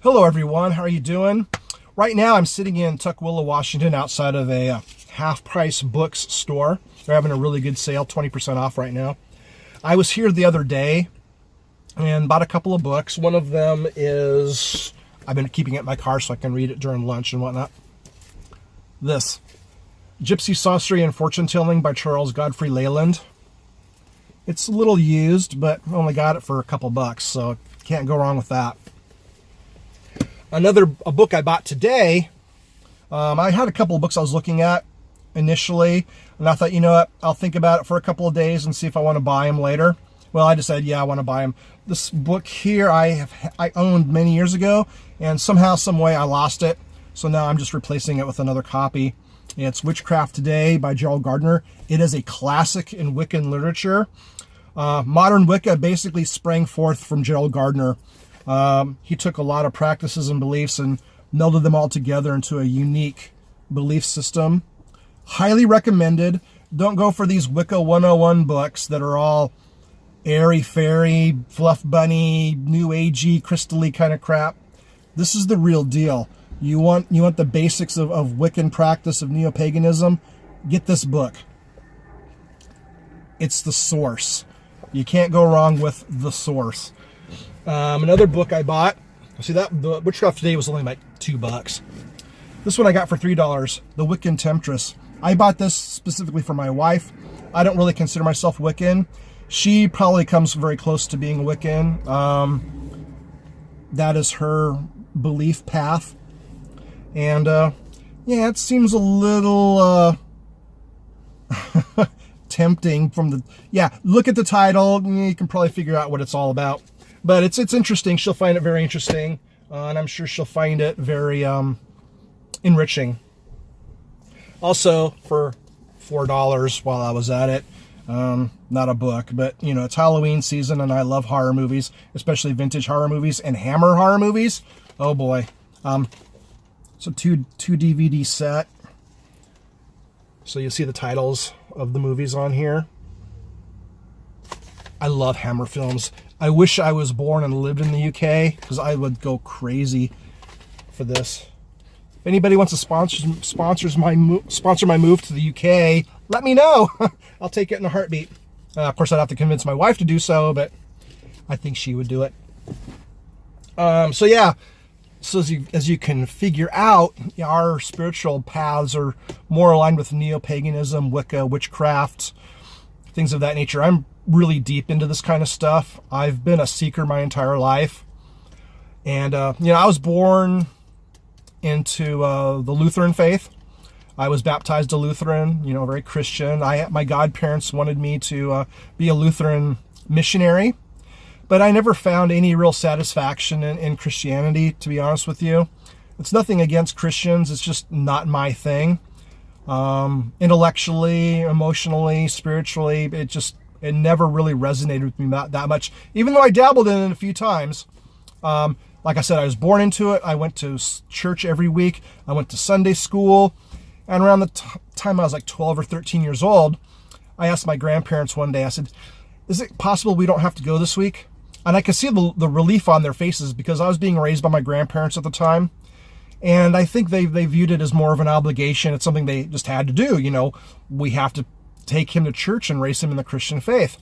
Hello everyone, how are you doing? Right now I'm sitting in Tukwila, Washington outside of a half-price books store. They're having a really good sale, 20% off right now. I was here the other day and bought a couple of books. One of them is, I've been keeping it in my car so I can read it during lunch and whatnot. This, Gypsy Sorcery and Fortune Telling by Charles Godfrey Leland. It's a little used, but I only got it for a couple bucks, so can't go wrong with that. A book I bought today, I had a couple of books I was looking at initially, and I thought, you know what, I'll think about it for a couple of days and see if I want to buy them later. Well, I decided, yeah, I want to buy them. This book here I owned many years ago, and somehow, some way I lost it, so now I'm just replacing it with another copy. It's Witchcraft Today by Gerald Gardner. It is a classic in Wiccan literature. Modern Wicca basically sprang forth from Gerald Gardner. He took a lot of practices and beliefs and melded them all together into a unique belief system. Highly recommended. Don't go for these Wicca 101 books that are all airy-fairy, fluff bunny, new agey, crystal-y kind of crap. This is the real deal. You want the basics of Wiccan practice, of neo-paganism? Get this book. It's the source. You can't go wrong with the source. Another book I bought, see that the Witchcraft Today was only like $2. This one I got for $3, The Wiccan Temptress. I bought this specifically for my wife. I don't really consider myself Wiccan. She probably comes very close to being Wiccan. That is her belief path. And yeah, it seems a little tempting from the, yeah, look at the title, you can probably figure out what it's all about. But it's interesting. She'll find it very interesting, and I'm sure she'll find it very enriching. Also, for $4 while I was at it, not a book, but you know, it's Halloween season, and I love horror movies, especially vintage horror movies and Hammer horror movies. Oh boy! So two DVD set. So you see the titles of the movies on here. I love Hammer films. I wish I was born and lived in the UK, because I would go crazy for this. If anybody wants to sponsor my move to the UK, let me know. I'll take it in a heartbeat. Of course, I'd have to convince my wife to do so, but I think she would do it. So yeah, so as you can figure out, our spiritual paths are more aligned with neo-paganism, Wicca, witchcraft, things of that nature. I'm really deep into this kind of stuff. I've been a seeker my entire life. And, you know, I was born into the Lutheran faith. I was baptized a Lutheran, you know, very Christian. My godparents wanted me to be a Lutheran missionary. But I never found any real satisfaction in Christianity, to be honest with you. It's nothing against Christians. It's just not my thing. Intellectually, emotionally, spiritually, it never really resonated with me that much, even though I dabbled in it a few times. Like I said, I was born into it. I went to church every week. I went to Sunday school. And around the time I was like 12 or 13 years old, I asked my grandparents one day, I said, is it possible we don't have to go this week? And I could see the relief on their faces, because I was being raised by my grandparents at the time. And I think they viewed it as more of an obligation. It's something they just had to do. You know, we have to take him to church and raise him in the Christian faith.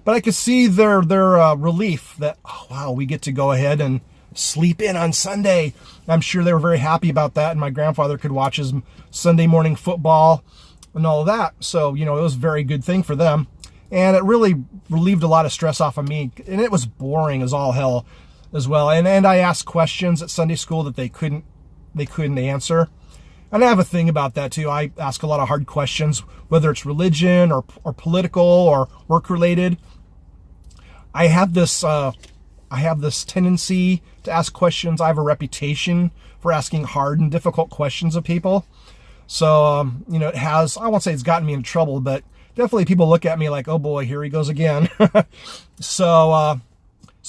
But I could see their relief that, oh, wow, we get to go ahead and sleep in on Sunday. I'm sure they were very happy about that. And my grandfather could watch his Sunday morning football and all of that. So, you know, it was a very good thing for them. And it really relieved a lot of stress off of me. And it was boring as all hell as well. And I asked questions at Sunday school that they couldn't answer. And I have a thing about that too. I ask a lot of hard questions, whether it's religion or political or work related. I have this tendency to ask questions. I have a reputation for asking hard and difficult questions of people. So, you know, I won't say it's gotten me in trouble, but definitely people look at me like, oh boy, here he goes again. So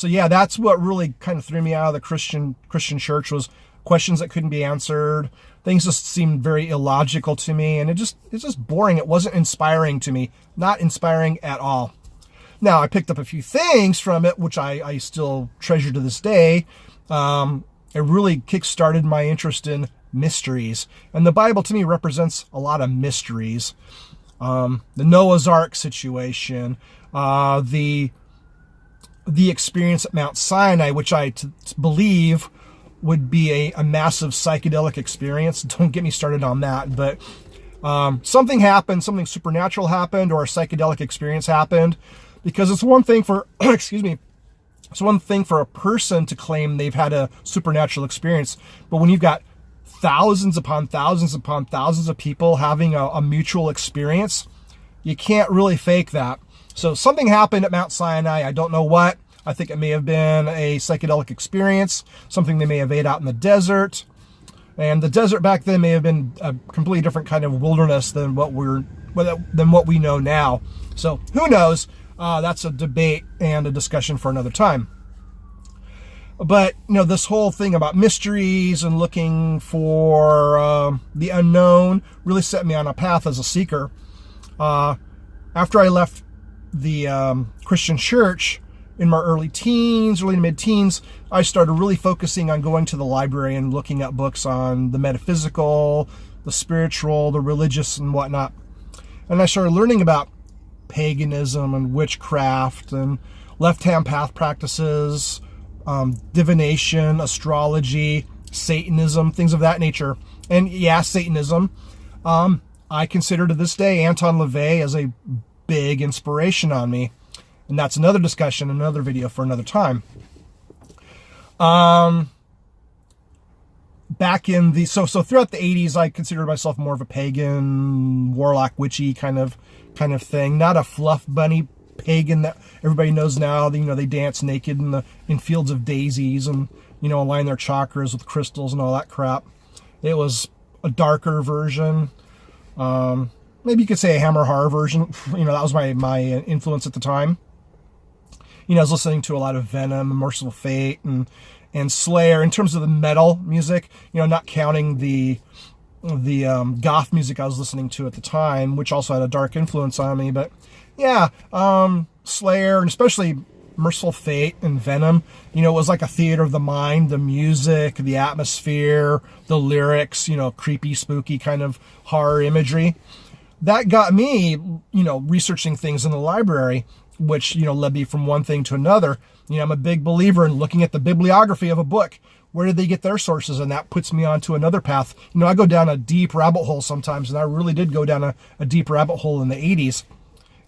yeah, that's what really kind of threw me out of the Christian church, was questions that couldn't be answered. Things just seemed very illogical to me, and it's just boring. It wasn't inspiring to me. Not inspiring at all. Now, I picked up a few things from it, which I still treasure to this day. it really kick-started my interest in mysteries. And the Bible to me represents a lot of mysteries. The Noah's Ark situation, the experience at Mount Sinai, which I believe would be a massive psychedelic experience. Don't get me started on that, but something happened, something supernatural happened, or a psychedelic experience happened, because it's one thing for, excuse me, it's one thing for a person to claim they've had a supernatural experience, but when you've got thousands upon thousands upon thousands of people having a mutual experience, you can't really fake that. So something happened at Mount Sinai. I don't know what. I think it may have been a psychedelic experience, something they may have ate out in the desert. And the desert back then may have been a completely different kind of wilderness than what we know now. So who knows? That's a debate and a discussion for another time. But, this whole thing about mysteries and looking for the unknown really set me on a path as a seeker. After I left the Christian church in my early to mid-teens, I started really focusing on going to the library and looking at books on the metaphysical, the spiritual, the religious, and whatnot. And I started learning about paganism and witchcraft and left-hand path practices, divination, astrology, Satanism, things of that nature. And yeah, Satanism. I consider to this day Anton LaVey as a big inspiration on me. And that's another discussion, another video for another time. Back in the, so throughout the 80s, I considered myself more of a pagan, warlock, witchy kind of thing. Not a fluff bunny pagan that everybody knows now. They dance naked in fields of daisies and, align their chakras with crystals and all that crap. It was a darker version. Maybe you could say a Hammer horror version. That was my influence at the time. I was listening to a lot of Venom and Merciful Fate and Slayer in terms of the metal music, not counting the goth music I was listening to at the time, which also had a dark influence on me. But yeah, Slayer, and especially Merciful Fate and Venom, it was like a theater of the mind, the music, the atmosphere, the lyrics, creepy, spooky kind of horror imagery. That got me, researching things in the library, which, led me from one thing to another. I'm a big believer in looking at the bibliography of a book. Where did they get their sources? And that puts me onto another path. I go down a deep rabbit hole sometimes, and I really did go down a deep rabbit hole in the 80s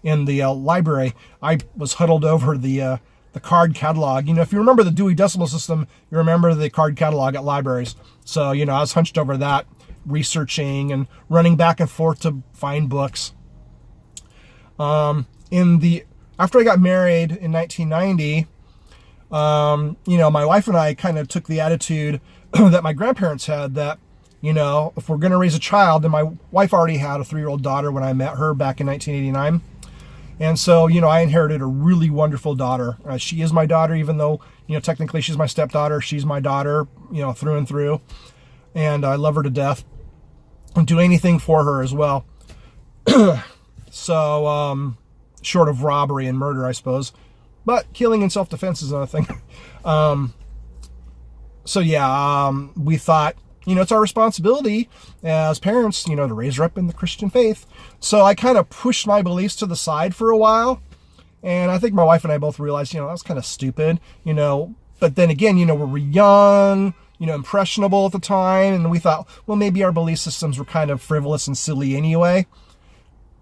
in the library. I was huddled over the card catalog. If you remember the Dewey Decimal System, you remember the card catalog at libraries. So, I was hunched over that, researching and running back and forth to find books. After I got married in 1990, my wife and I kind of took the attitude that my grandparents had that, if we're going to raise a child, and my wife already had a 3-year-old daughter when I met her back in 1989. And so, I inherited a really wonderful daughter. She is my daughter, even though, technically she's my stepdaughter. She's my daughter, through and through. And I love her to death and do anything for her as well. So, short of robbery and murder, I suppose. But killing in self-defense is another thing. We thought, it's our responsibility as parents, to raise her up in the Christian faith. So I kind of pushed my beliefs to the side for a while. And I think my wife and I both realized, that was kind of stupid, But then again, we were young, impressionable at the time. And we thought, well, maybe our belief systems were kind of frivolous and silly anyway.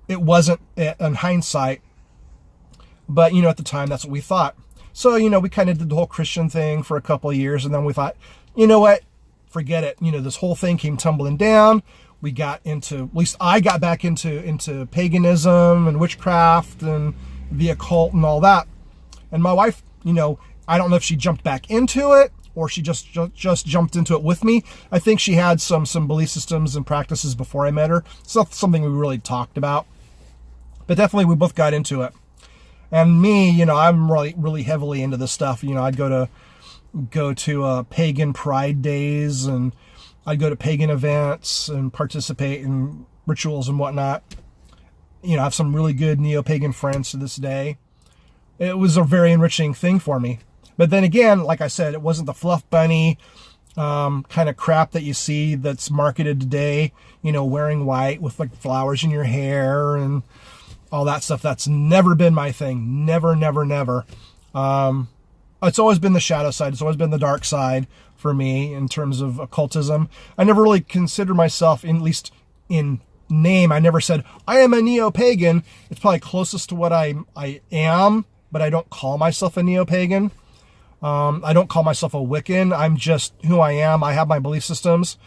It wasn't in hindsight. But, at the time, that's what we thought. So, we kind of did the whole Christian thing for a couple of years. And then we thought, you know what? Forget it. This whole thing came tumbling down. We got into, at least I got back into paganism and witchcraft and the occult and all that. And my wife, I don't know if she jumped back into it or she just jumped into it with me. I think she had some belief systems and practices before I met her. It's not something we really talked about. But definitely we both got into it. And me, I'm really heavily into this stuff. I'd go to pagan pride days, and I'd go to pagan events and participate in rituals and whatnot. I have some really good neo-pagan friends to this day. It was a very enriching thing for me. But then again, like I said, it wasn't the fluff bunny, kind of crap that you see that's marketed today, wearing white with like flowers in your hair and all that stuff. That's never been my thing. Never, never, never. It's always been the shadow side. It's always been the dark side for me in terms of occultism. I never really considered myself, at least in name, I never said, I am a neo-pagan. It's probably closest to what I am, but I don't call myself a neo-pagan. I don't call myself a Wiccan. I'm just who I am. I have my belief systems,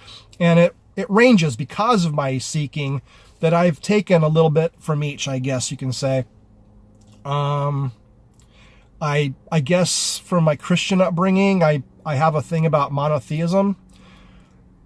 and it ranges because of my seeking that I've taken a little bit from each, I guess you can say. I guess from my Christian upbringing, I have a thing about monotheism,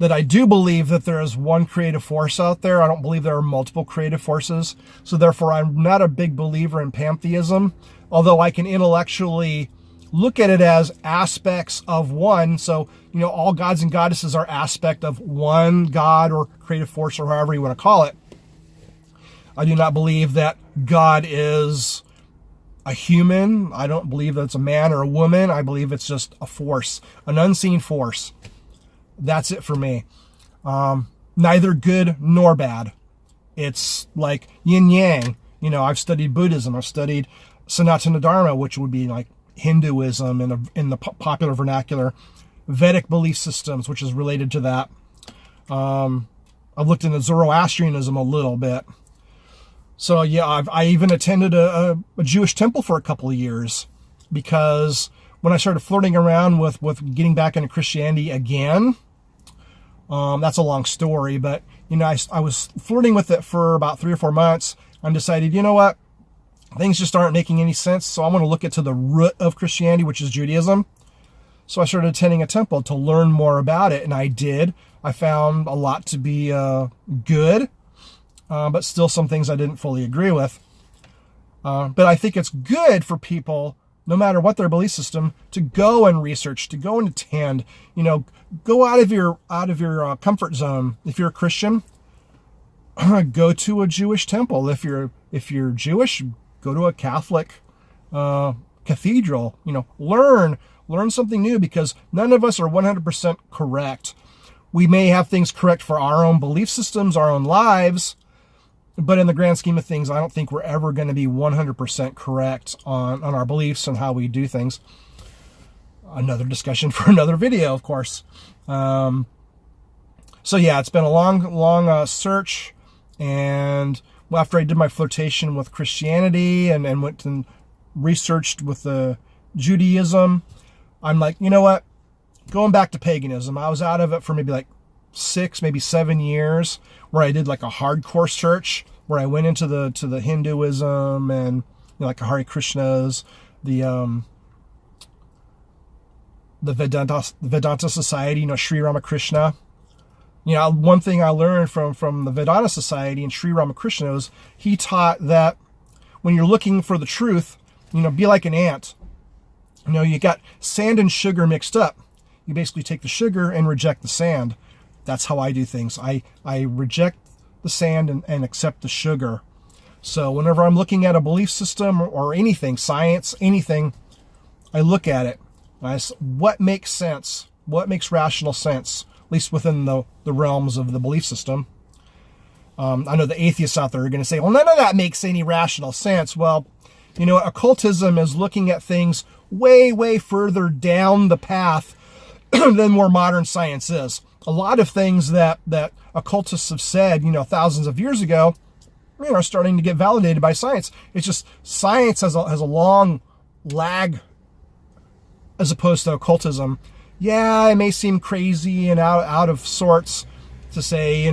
that I do believe that there is one creative force out there. I don't believe there are multiple creative forces. So therefore, I'm not a big believer in pantheism, although I can intellectually look at it as aspects of one. So, all gods and goddesses are aspect of one God or creative force, or however you want to call it. I do not believe that God is a human. I don't believe that it's a man or a woman. I believe it's just a force, an unseen force. That's it for me. Neither good nor bad. It's like yin yang. I've studied Buddhism. I've studied Sanatana Dharma, which would be like Hinduism in the popular vernacular. Vedic belief systems, which is related to that. I've looked into Zoroastrianism a little bit. So yeah, I even attended a Jewish temple for a couple of years, because when I started flirting around with getting back into Christianity again, that's a long story, but I was flirting with it for about 3 or 4 months. I decided, what, things just aren't making any sense, so I'm going to look into the root of Christianity, which is Judaism. So I started attending a temple to learn more about it, and I did. I found a lot to be good, but still some things I didn't fully agree with. But I think it's good for people, no matter what their belief system, to go and research, to go and attend. Go out of your comfort zone. If you're a Christian, go to a Jewish temple. If you're Jewish, go to a Catholic cathedral. Learn something new, because none of us are 100% correct. We may have things correct for our own belief systems, our own lives, but in the grand scheme of things, I don't think we're ever going to be 100% correct on our beliefs and how we do things. Another discussion for another video, of course. So yeah, it's been a long search. And after I did my flirtation with Christianity and went and researched with the Judaism, I'm like, you know what? Going back to paganism. I was out of it for maybe like 6, maybe 7 years, where I did like a hardcore search, where I went into the Hinduism and like Hare Krishnas, the Vedanta Society, Sri Ramakrishna. One thing I learned from the Vedanta Society and Sri Ramakrishna was he taught that when you're looking for the truth, be like an ant. You got sand and sugar mixed up. You basically take the sugar and reject the sand. That's how I do things. I reject the sand and accept the sugar. So whenever I'm looking at a belief system or anything, science, anything, I look at it. What makes sense? What makes rational sense? At least within the realms of the belief system. I know the atheists out there are going to say, well, none of that makes any rational sense. Well, occultism is looking at things way, way further down the path than where modern science is. A lot of things that occultists have said, thousands of years ago, are starting to get validated by science. It's just science has a long lag as opposed to occultism. Yeah, it may seem crazy and out of sorts to say,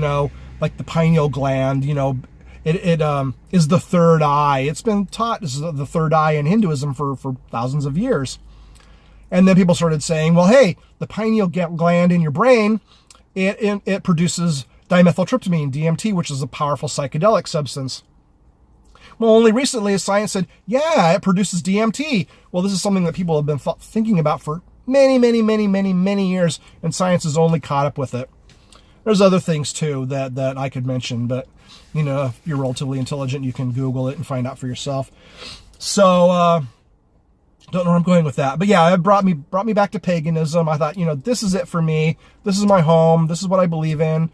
like the pineal gland, it is the third eye. It's been taught as the third eye in Hinduism for thousands of years. And then people started saying, well, hey, the pineal gland in your brain, it produces dimethyltryptamine, DMT, which is a powerful psychedelic substance. Well, only recently has science said, yeah, it produces DMT. Well, this is something that people have been thinking about for many, many, many, many, many years, and science has only caught up with it. There's other things, too, that I could mention, but, if you're relatively intelligent, you can Google it and find out for yourself. So Don't know where I'm going with that. But yeah, it brought me back to paganism. I thought, this is it for me. This is my home. This is what I believe in.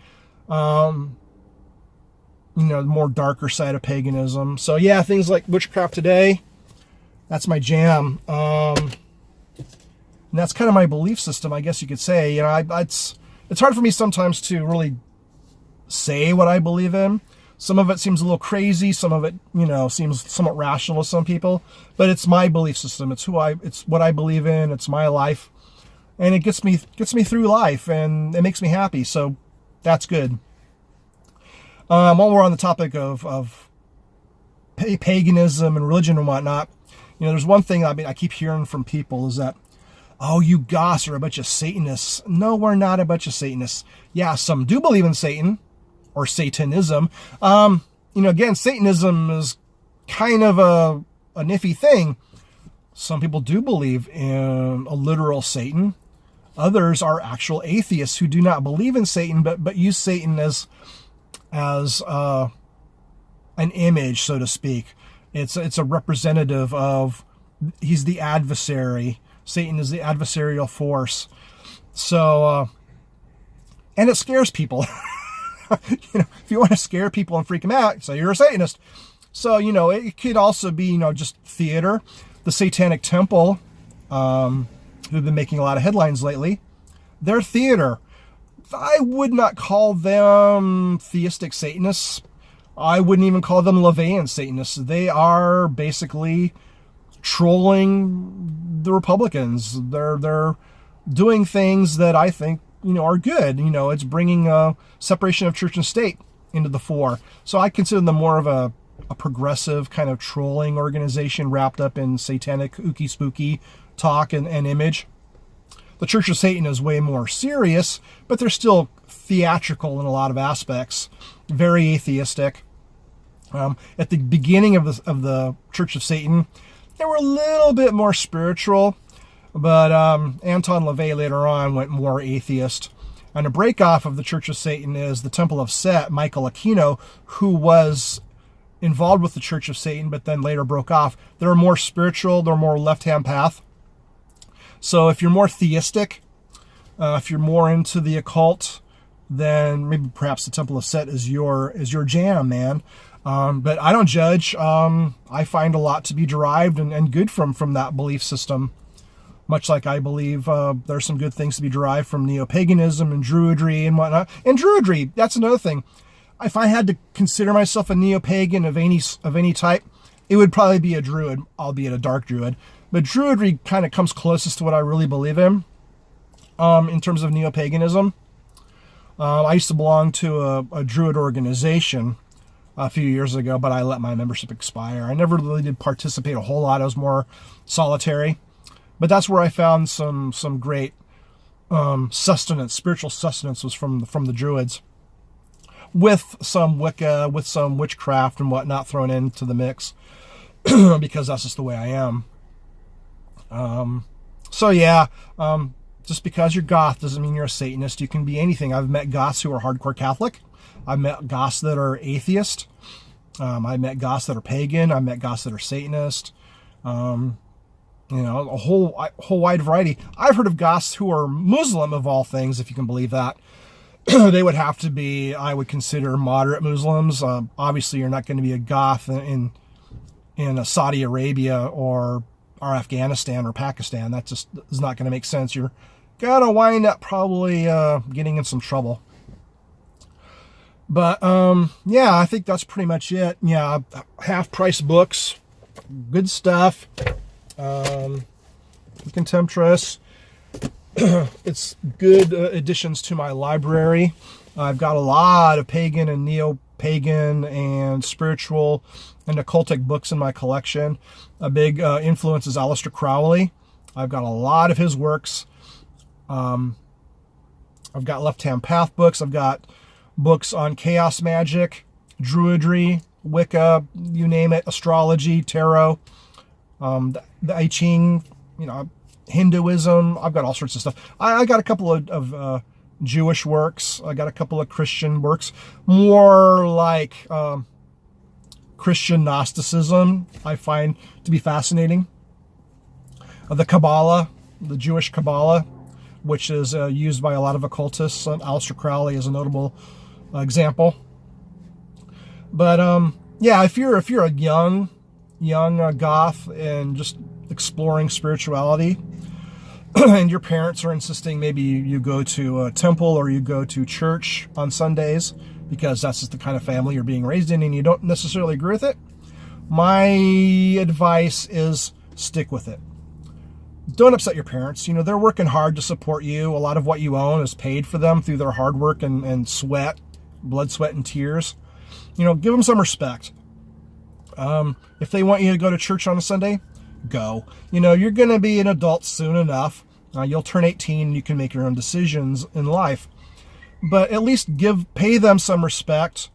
The more darker side of paganism. So yeah, things like witchcraft today, that's my jam. And that's kind of my belief system, I guess you could say. It's hard for me sometimes to really say what I believe in. Some of it seems a little crazy. Some of it, seems somewhat rational to some people. But it's my belief system. It's what I believe in. It's my life, and it gets me through life, and it makes me happy. So that's good. While we're on the topic of paganism and religion and whatnot, there's one thing I keep hearing from people is that, oh, you goths are a bunch of Satanists. No, we're not a bunch of Satanists. Yeah, some do believe in Satan. Or Satanism. Again, Satanism is kind of a nifty thing. Some people do believe in a literal Satan. Others are actual atheists who do not believe in Satan, but use Satan as an image, so to speak. It's a representative of, he's the adversary. Satan is the adversarial force. So, and it scares people. If you want to scare people and freak them out, so you're a Satanist. So, it could also be, just theater. The Satanic Temple, who've been making a lot of headlines lately, they're theater. I would not call them theistic Satanists. I wouldn't even call them LaVeyan Satanists. They are basically trolling the Republicans. They're doing things that I think are good. It's bringing a separation of church and state into the fore. So I consider them more of a progressive kind of trolling organization wrapped up in satanic, ooky spooky talk and image. The Church of Satan is way more serious, but they're still theatrical in a lot of aspects, very atheistic. At the beginning of the Church of Satan, they were a little bit more spiritual. But Anton LaVey later on went more atheist. And a breakoff of the Church of Satan is the Temple of Set, Michael Aquino, who was involved with the Church of Satan, but then later broke off. They're more spiritual. They're more left-hand path. So if you're more theistic, if you're more into the occult, then maybe perhaps the Temple of Set is your jam, man. But I don't judge. I find a lot to be derived and good from that belief system. Much like I believe there's some good things to be derived from neo-paganism and druidry and whatnot. And druidry, that's another thing. If I had to consider myself a neo-pagan of any type, it would probably be a druid, albeit a dark druid. But druidry kind of comes closest to what I really believe in terms of neo-paganism. I used to belong to a druid organization a few years ago, but I let my membership expire. I never really did participate a whole lot. I was more solitary. But that's where I found some great sustenance, spiritual sustenance was from the Druids, with some Wicca, with some witchcraft and whatnot thrown into the mix, because that's just the way I am. So yeah, just because you're goth doesn't mean you're a Satanist. You can be anything. I've met goths who are hardcore Catholic. I've met goths that are atheist. I've met goths that are pagan. I've met goths that are Satanist. A whole wide variety. I've heard of goths who are Muslim, of all things, if you can believe that. They would have to be, I would consider, moderate Muslims. Obviously, you're not going to be a goth in Saudi Arabia or Afghanistan or Pakistan. That just is not going to make sense. You're going to wind up probably getting in some trouble. But, yeah, I think that's pretty much it. Yeah, half-price books, good stuff. Contemptuous. It's good additions to my library. I've got a lot of pagan and neo-pagan and spiritual and occultic books in my collection. A big influence is Aleister Crowley. I've got a lot of his works. I've got left-hand path books. I've got books on chaos magic, druidry, Wicca, you name it, astrology, tarot. The I Ching, Hinduism. I've got all sorts of stuff. I got a couple of Jewish works. I got a couple of Christian works, more like Christian Gnosticism. I find to be fascinating. the Kabbalah, the Jewish Kabbalah, which is used by a lot of occultists. Aleister Crowley is a notable example. But yeah, if you're a young goth and just exploring spirituality, and your parents are insisting maybe you go to a temple or you go to church on Sundays because that's just the kind of family you're being raised in and you don't necessarily agree with it, my advice is stick with it. Don't upset your parents. They're working hard to support you. A lot of what you own is paid for them through their hard work and sweat, blood, sweat, and tears. Give them some respect. If they want you to go to church on a Sunday, go. You're going to be an adult soon enough. You'll turn 18 and you can make your own decisions in life. But at least pay them some respect.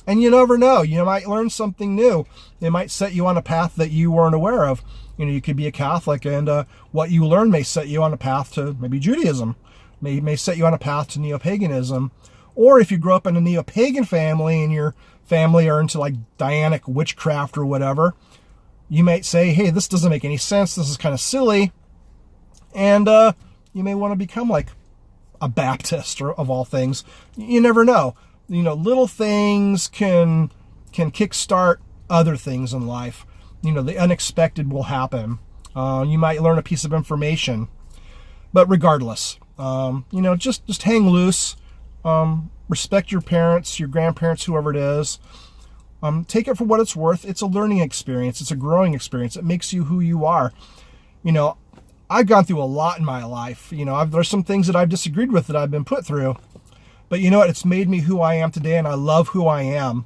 And you never know. You might learn something new. It might set you on a path that you weren't aware of. You could be a Catholic, and what you learn may set you on a path to maybe Judaism. May set you on a path to neo-paganism. Or if you grow up in a neo-pagan family and your family are into like Dianic witchcraft or whatever, you might say, hey, this doesn't make any sense. This is kind of silly. And you may want to become like a Baptist, or of all things. You never know. Little things can kickstart other things in life. The unexpected will happen. You might learn a piece of information. But regardless, just hang loose. Respect your parents, your grandparents, whoever it is. Take it for what it's worth. It's a learning experience. It's a growing experience. It makes you who you are. I've gone through a lot in my life. There's some things that I've disagreed with that I've been put through. But you know what? It's made me who I am today, and I love who I am.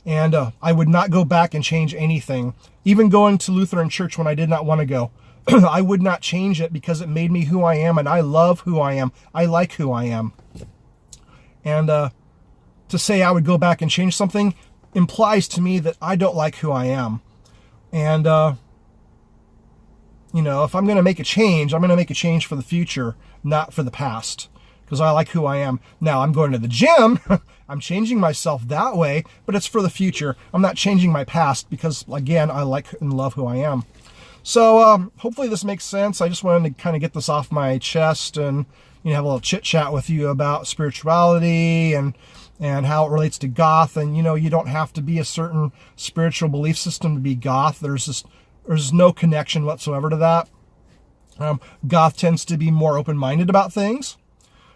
And I would not go back and change anything. Even going to Lutheran church when I did not want to go. I would not change it because it made me who I am, and I love who I am. I like who I am. And to say I would go back and change something implies to me that I don't like who I am. And, if I'm going to make a change, I'm going to make a change for the future, not for the past. Because I like who I am. Now, I'm going to the gym. I'm changing myself that way, but it's for the future. I'm not changing my past because, again, I like and love who I am. So hopefully this makes sense. I just wanted to kind of get this off my chest and have a little chit chat with you about spirituality and how it relates to goth. And you don't have to be a certain spiritual belief system to be goth. There's no connection whatsoever to that. Goth tends to be more open-minded about things,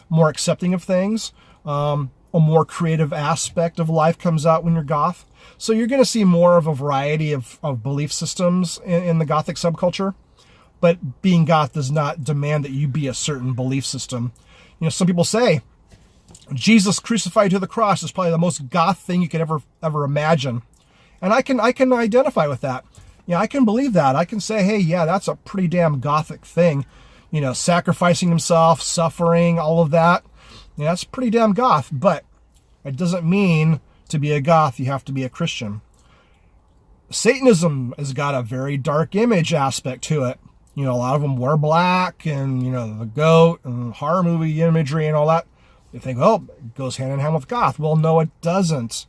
more accepting of things. A more creative aspect of life comes out when you're goth. So you're going to see more of a variety of belief systems in the gothic subculture. But being goth does not demand that you be a certain belief system. Some people say Jesus crucified to the cross is probably the most goth thing you could ever imagine. And I can identify with that. I can believe that. I can say, hey, yeah, that's a pretty damn gothic thing. Sacrificing himself, suffering, all of that. That's pretty damn goth. But it doesn't mean to be a goth you have to be a Christian. Satanism has got a very dark image aspect to it. A lot of them wear black and, the goat and horror movie imagery and all that. You think, oh, it goes hand in hand with goth. Well, no, it doesn't.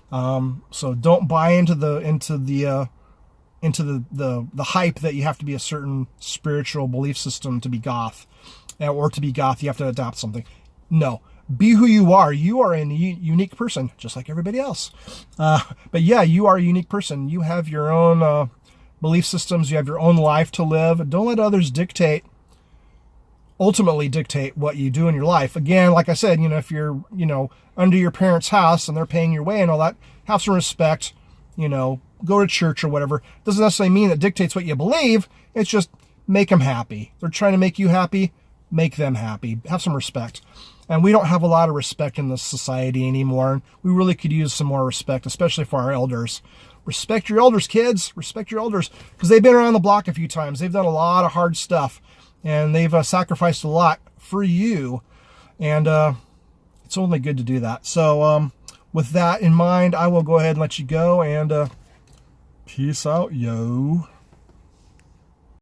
So don't buy into the hype that you have to be a certain spiritual belief system to be goth, or to be goth you have to adopt something. No, be who you are. You are a unique person, just like everybody else. But yeah, you are a unique person. You have your own belief systems. You have your own life to live. Don't let others ultimately dictate what you do in your life. Again, like I said, if you're, under your parents' house and they're paying your way and all that, have some respect, go to church or whatever. Doesn't necessarily mean it dictates what you believe. It's just make them happy. They're trying to make you happy. Make them happy. Have some respect. And we don't have a lot of respect in this society anymore. We really could use some more respect, especially for our elders. Respect your elders, kids. Respect your elders, because they've been around the block a few times. They've done a lot of hard stuff, and they've sacrificed a lot for you. And it's only good to do that. So with that in mind, I will go ahead and let you go, and peace out, yo.